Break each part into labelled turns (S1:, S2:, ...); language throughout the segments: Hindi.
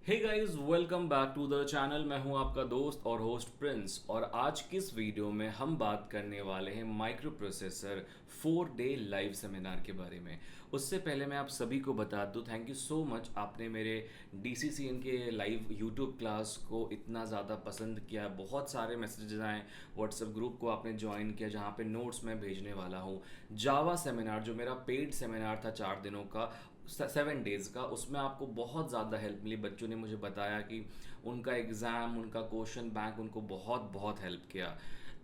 S1: Hey guys, welcome back to the channel. मैं हूं आपका दोस्त और होस्ट प्रिंस, और आज की इस वीडियो में हम बात करने वाले हैं micro processor 4 day live seminar के बारे में। उससे पहले मैं आप सभी को बता दूं, थैंक यू सो मच, आपने मेरे DCCN के लाइव यूट्यूब क्लास को इतना ज़्यादा पसंद किया। बहुत सारे मैसेजेस आए, व्हाट्सएप ग्रुप को आपने ज्वाइन किया जहाँ पे नोट्स मैं भेजने वाला हूँ। जावा सेमिनार जो मेरा पेड सेमिनार था 4 दिनों का, 7 डेज़ का, उसमें आपको बहुत ज़्यादा हेल्प मिली। बच्चों ने मुझे बताया कि उनका एग्ज़ाम, उनका क्वेश्चन बैंक उनको बहुत बहुत हेल्प किया।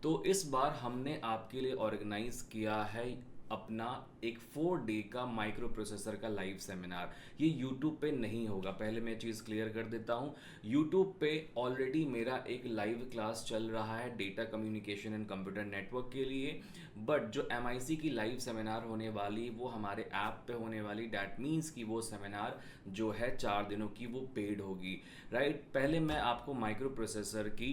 S1: तो इस बार हमने आपके लिए ऑर्गेनाइज किया है अपना एक 4 डे का माइक्रो प्रोसेसर का लाइव सेमिनार। ये यूट्यूब पे नहीं होगा, पहले मैं चीज़ क्लियर कर देता हूँ। यूट्यूब पे ऑलरेडी मेरा एक लाइव क्लास चल रहा है data communication and computer network के लिए, बट जो MIC की लाइव सेमिनार होने वाली वो हमारे ऐप पे होने वाली। डैट मीन्स कि वो सेमिनार जो है 4 दिनों की वो पेड होगी, राइट। पहले मैं आपको माइक्रो प्रोसेसर की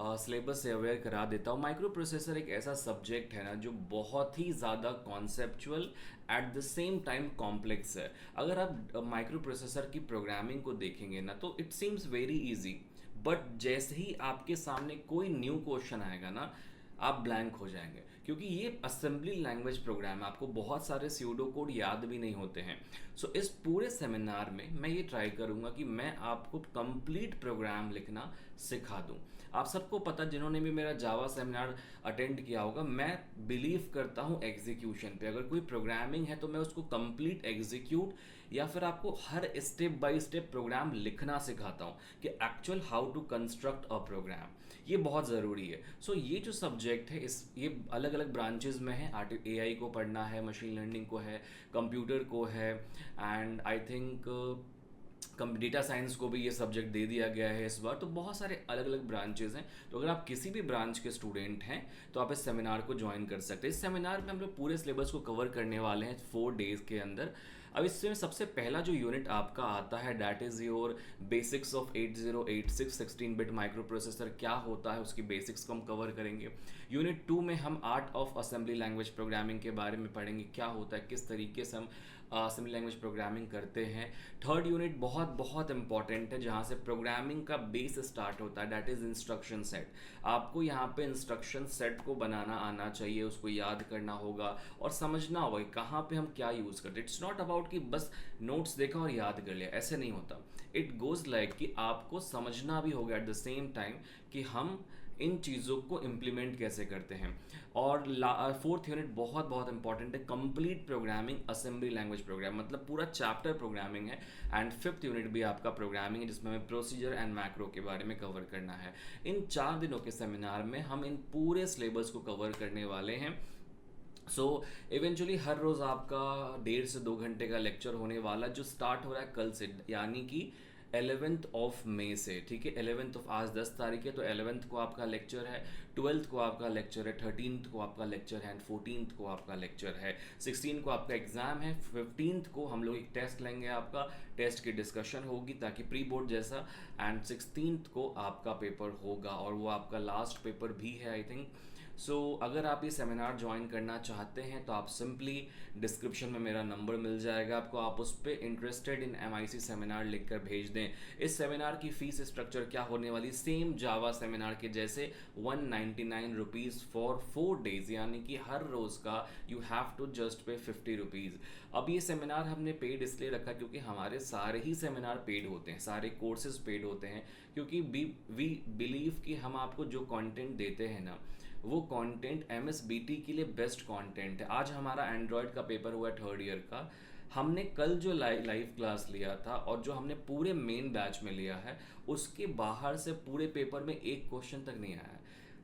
S1: सिलेबस से अवेयर करा देता हूँ। माइक्रो प्रोसेसर एक ऐसा सब्जेक्ट है ना जो बहुत ही ज़्यादा conceptual at the same time complex है। अगर आप माइक्रो प्रोसेसर की प्रोग्रामिंग को देखेंगे ना तो it seems very easy, but जैसे ही आपके सामने कोई न्यू क्वेश्चन आएगा ना, आप ब्लैंक हो जाएंगे, क्योंकि ये असेंबली लैंग्वेज प्रोग्राम है, आपको बहुत सारे स्यूडो कोड याद भी नहीं होते हैं। सो इस पूरे सेमिनार में मैं ये ट्राई करूंगा कि मैं आपको कंप्लीट प्रोग्राम लिखना सिखा दूं। आप सबको पता, जिन्होंने भी मेरा जावा सेमिनार अटेंड किया होगा, मैं बिलीव करता हूं एग्जीक्यूशन पे। अगर कोई प्रोग्रामिंग है तो मैं उसको कंप्लीट एग्जीक्यूट या फिर आपको हर स्टेप बाय स्टेप प्रोग्राम लिखना सिखाता हूं कि actual how to construct a program. ये बहुत ज़रूरी है। सो ये जो सब्जेक्ट है, इस ये अलग अलग ब्रांचेज में है। AI को पढ़ना है, मशीन लर्निंग को है, कंप्यूटर को है, and I think data science को भी ये सब्जेक्ट दे दिया गया है इस बार। तो बहुत सारे अलग अलग ब्रांचेज हैं। तो अगर आप किसी भी ब्रांच के स्टूडेंट हैं तो आप इस सेमिनार को ज्वाइन कर सकते हैं। इस सेमिनार में हम लोग पूरे सिलेबस को कवर करने वाले हैं 4 डेज के अंदर। अब इसमें सबसे पहला जो यूनिट आपका आता है, that is your basics of 8086 16 bit micro processor. क्या होता है उसकी बेसिक्स को हम कवर करेंगे। यूनिट 2 में हम art of assembly language programming के बारे में पढ़ेंगे, क्या होता है, किस तरीके से हम असेंबली लैंग्वेज प्रोग्रामिंग करते हैं। थर्ड यूनिट बहुत बहुत इंपॉर्टेंट है, जहाँ से प्रोग्रामिंग का बेस स्टार्ट होता है, डैट इज़ इंस्ट्रक्शन सेट। आपको यहाँ पे इंस्ट्रक्शन सेट को बनाना आना चाहिए, उसको याद करना होगा और समझना होगा कि कहाँ पे हम क्या यूज़ करते हैं। इट्स नॉट अबाउट कि बस नोट्स देखा और याद कर लिया, ऐसे नहीं होता। इट गोज़ लाइक कि आपको समझना भी होगा एट द सेम टाइम कि हम इन चीज़ों को इम्प्लीमेंट कैसे करते हैं। और फोर्थ यूनिट बहुत बहुत इंपॉर्टेंट है, complete programming assembly language program, मतलब पूरा चैप्टर प्रोग्रामिंग है। एंड फिफ्थ यूनिट भी आपका प्रोग्रामिंग है, जिसमें हमें प्रोसीजर एंड मैक्रो के बारे में कवर करना है। इन 4 दिनों के सेमिनार में हम इन पूरे सिलेबस को कवर करने वाले हैं। सो इवेंचुअली हर रोज़ आपका 1.5 से 2 घंटे का लेक्चर होने वाला, जो स्टार्ट हो रहा है कल से, यानी कि 11 मई से। ठीक है, 11 आज 10 तारीख है, तो 11 को आपका लेक्चर है, 12 को आपका लेक्चर है, 13 को आपका लेक्चर है, एंड 14 को आपका लेक्चर है, 16 को आपका एग्जाम है, 15 को हम लोग एक टेस्ट लेंगे, आपका टेस्ट की डिस्कशन होगी ताकि प्री बोर्ड जैसा, एंड 16 को आपका पेपर होगा और वो आपका लास्ट पेपर भी है आई थिंक। सो अगर आप ये सेमिनार ज्वाइन करना चाहते हैं तो आप सिंपली डिस्क्रिप्शन में मेरा नंबर मिल जाएगा आपको, आप उस पर इंटरेस्टेड इन MIC सेमिनार लिख कर भेज दें। इस सेमिनार की फ़ीस स्ट्रक्चर क्या होने वाली, सेम जावा सेमिनार के जैसे 199 रुपीज़ फॉर 4 डेज, यानी कि हर रोज़ का यू हैव टू जस्ट पे 50 रुपीज़। अब ये सेमिनार हमने पेड इसलिए रखा क्योंकि हमारे सारे ही सेमिनार पेड होते हैं, सारे कोर्सेज पेड होते हैं, क्योंकि वी बिलीव कि हम आपको जो कंटेंट देते हैं ना, वो कंटेंट MSBT के लिए बेस्ट कंटेंट है। आज हमारा एंड्रॉयड का पेपर हुआ 3rd ईयर का, हमने कल जो लाइव क्लास लिया था और जो हमने पूरे मेन बैच में लिया है, उसके बाहर से पूरे पेपर में एक क्वेश्चन तक नहीं आया है।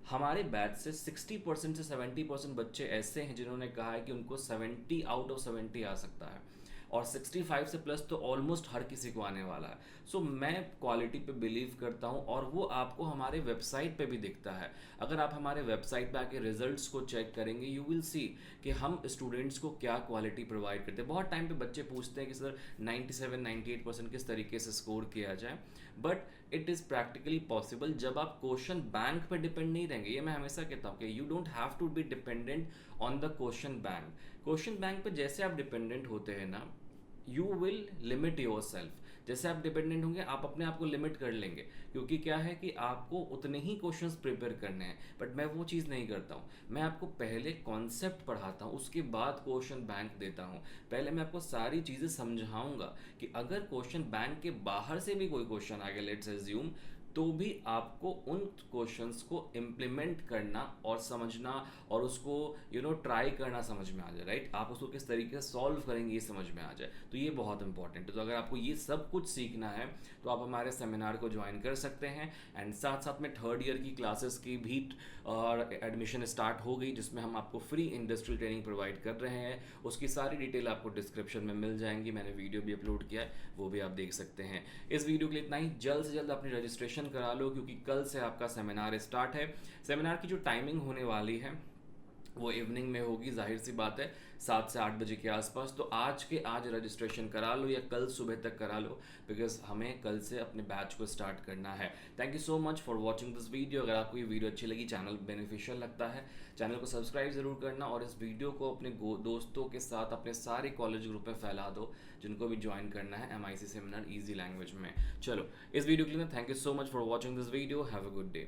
S1: हमारे बैच से 60% से 70% बच्चे ऐसे हैं जिन्होंने कहा है कि उनको 70 आउट ऑफ 70 आ सकता है, और 65 से प्लस तो ऑलमोस्ट हर किसी को आने वाला है। सो मैं क्वालिटी पे बिलीव करता हूँ, और वो आपको हमारे वेबसाइट पे भी दिखता है। अगर आप हमारे वेबसाइट पे आके रिजल्ट्स को चेक करेंगे, यू विल सी कि हम स्टूडेंट्स को क्या क्वालिटी प्रोवाइड करते हैं। बहुत टाइम पे बच्चे पूछते हैं कि सर 97-98% किस तरीके से स्कोर किया जाए, but it is practically possible जब आप क्वेश्चन बैंक पे डिपेंड नहीं रहेंगे। ये मैं हमेशा कहता हूँ कि you don't have to be dependent on the question bank. Question bank पे जैसे आप डिपेंडेंट होते हैं ना, you will limit yourself. जैसे आप डिपेंडेंट होंगे आप अपने आप को लिमिट कर लेंगे, क्योंकि क्या है कि आपको उतने ही क्वेश्चंस प्रिपेयर करने हैं। बट मैं वो चीज़ नहीं करता हूँ, मैं आपको पहले कॉन्सेप्ट पढ़ाता हूँ, उसके बाद क्वेश्चन बैंक देता हूँ। पहले मैं आपको सारी चीज़ें समझाऊंगा कि अगर क्वेश्चन बैंक के बाहर से भी कोई क्वेश्चन आ गया, लेट्स अज्यूम, तो भी आपको उन क्वेश्चंस को इम्प्लीमेंट करना और समझना और उसको ट्राई करना समझ में आ जाए, राइट। आप उसको किस तरीके से सॉल्व करेंगे ये समझ में आ जाए, तो ये बहुत इंपॉर्टेंट है। तो अगर आपको ये सब कुछ सीखना है तो आप हमारे सेमिनार को ज्वाइन कर सकते हैं। एंड साथ साथ में थर्ड ईयर की क्लासेस की भी और एडमिशन स्टार्ट हो गई, जिसमें हम आपको फ्री इंडस्ट्रियल ट्रेनिंग प्रोवाइड कर रहे हैं। उसकी सारी डिटेल आपको डिस्क्रिप्शन में मिल जाएंगी, मैंने वीडियो भी अपलोड किया है, वो भी आप देख सकते हैं। इस वीडियो के लिए इतना ही। जल्द से जल्द अपनी रजिस्ट्रेशन करा लो, क्योंकि कल से आपका सेमिनार स्टार्ट है। सेमिनार की जो टाइमिंग होने वाली है वो इवनिंग में होगी, जाहिर सी बात है, 7 से 8 बजे के आसपास। तो आज के आज रजिस्ट्रेशन करा लो या कल सुबह तक करा लो, बिकॉज हमें कल से अपने बैच को स्टार्ट करना है। Thank you so much for watching this video. अगर आपको ये वीडियो अच्छी लगी, चैनल बेनिफिशियल लगता है, चैनल को सब्सक्राइब ज़रूर करना और इस वीडियो को अपने दोस्तों के साथ अपने सारे कॉलेज ग्रुप में फैला दो जिनको भी ज्वाइन करना है MIC सेमिनार ईजी लैंग्वेज में। चलो, इस वीडियो के लिए thank you so much for watching this video. Have a good day.